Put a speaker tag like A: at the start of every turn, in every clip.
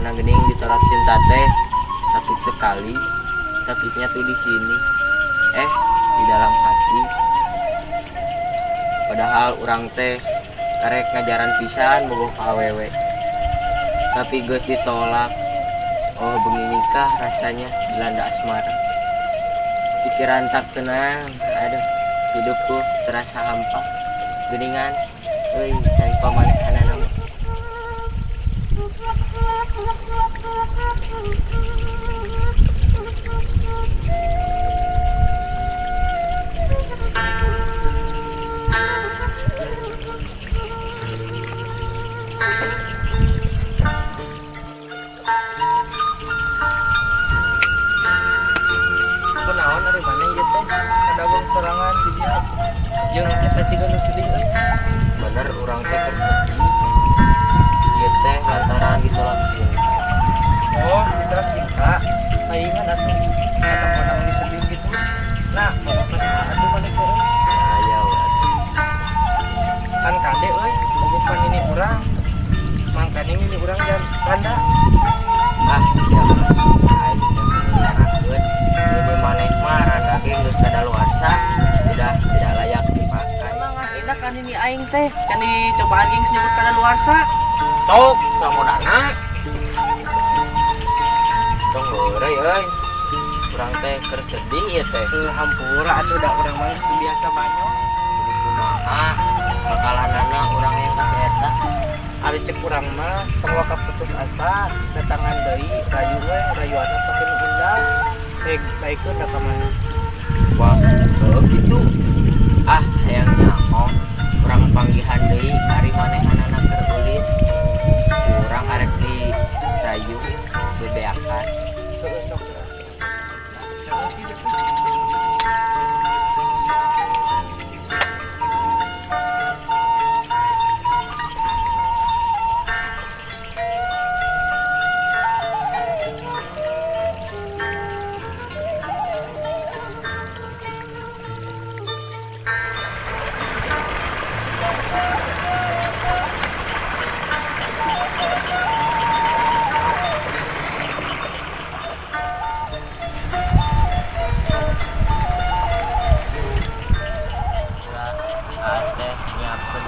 A: manehna geuning ditolak cinta teh sakit sekali. Sakitnya tuh di sini. Di dalam hati. Padahal urang teh karek ngajaran pisan bogoh ka awewe. Tapi geus ditolak. Oh, begini kah rasanya dilanda asmara. Pikiran tak tenang. Aduh, hidupku terasa hampa. Geuningan euy tanpa manehanana mah. Kunaon ari mana ieu teh? Kadagung sorangan di dieu. Jeung eta ciga nu sedih euy. Bener urang teh bersedih. Ieu teh lantaran ditolak cinta. Oh, ditolak cinta. Paingan atuh. Kata mana nu sedih gitu. Nah, pokoknya saha atuh balik euy. Aya we atuh. Kan kade euy, bukan ini urang. Mangkane ini urang dan randa. Siapa? Aing teh mengarakeun. Ieu maneh mah randa ge geus kadaluarsa, sudah tidak layak dipakai. Emang enak kan ini aing teh, can dicobaan geus nyebut kadaluarsa. Cok, samodana. Tong heureuy euy. Urang teh keur sedih ieu teh. Hampura atuh da urang mah biasa banyak. Kudu kumaha? Bakalanana urang yang kasih eta. Ari cek urang mah tong waka putus asa, datangan deui rayu we, rayuana pake nu indah. Baikeun da ka mana? Wah, gitu. Hayang nyaho. Urang panggihan deui ari manehanana keur ulin. Urang arek di rayu bebeakan. Heueuh sok.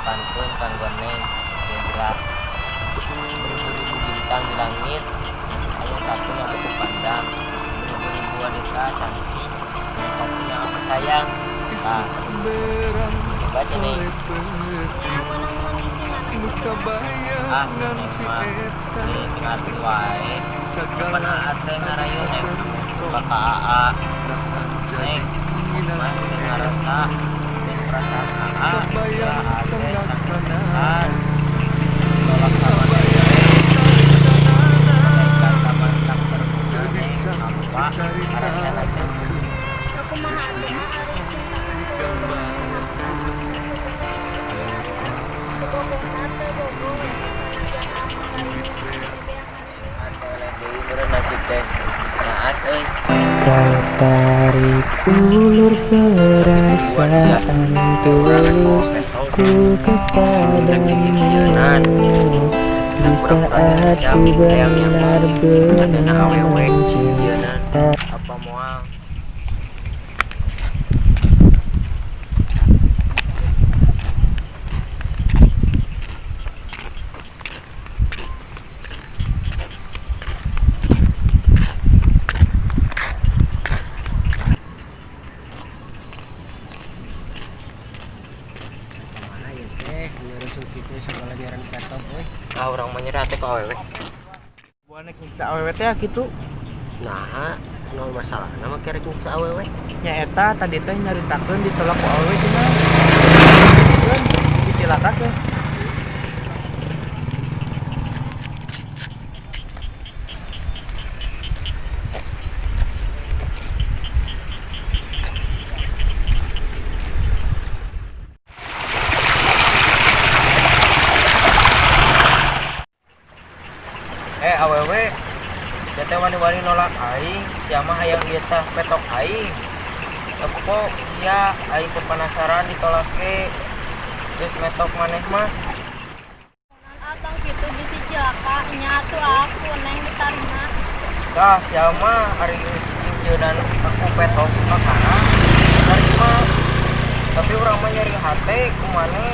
A: Pantun kanggo neng Indra. Beribu-ribu bintang di langit, hanya satu yang aku pandang. Beribu-ribu wanita cantik, hanya satu yang aku sayang. Baca nih. Si Neng mah ini ngerti wae. Pernah ate ngarayu Neng suka ka AA. Neng masih ngarasa perasaan AA ya ate sakit pisan. Tolak sama Neng. Malaikat sama tak berguna Neng. Hampa arasana teh.
B: Aku mah
C: Kau tarik ulur perasaan tulusku kepadamu di saat ku benar-benar mencinta.
A: Apa moal? Orang menyerah teh ke awewe.
D: Buanek nyiksa awewe teh kitu.
A: Nah, nol masalah. Nama kerek nyiksa awewe.
D: Nya eta tadi teh nyaritakeun ditolak ku awewe cenah. Ditilakakeun.
A: Awewe teh wani-wani nolak aing, sia mah hayang ieu teh petok aing. Epo sia aing teh penasaran ditolak ke. Geus metok maneh mah.
B: Atang kitu bisi Kak, nyatu aku neng diterima.
A: Dah siapa hari cincin aku petos makanan terima. Tapi orang mah nyari hati kumane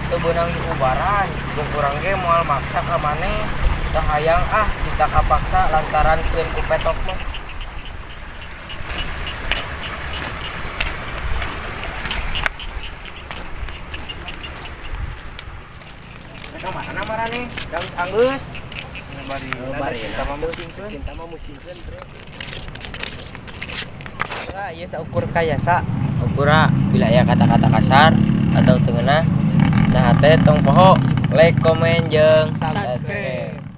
A: teu beunang diubaran jeung urang ge moal maksa ka maneh teu hayang kita kapaksa lantaran keun ku petok mah. Eta mana marane? Dang anggeus. Bari cinta mah musimkeun bre.
D: Ieu saukur kayasa.
A: Ukura bila aya kata-kata kasar atau tengenah nah teh tong poho like, comment jeung
D: Subscribe.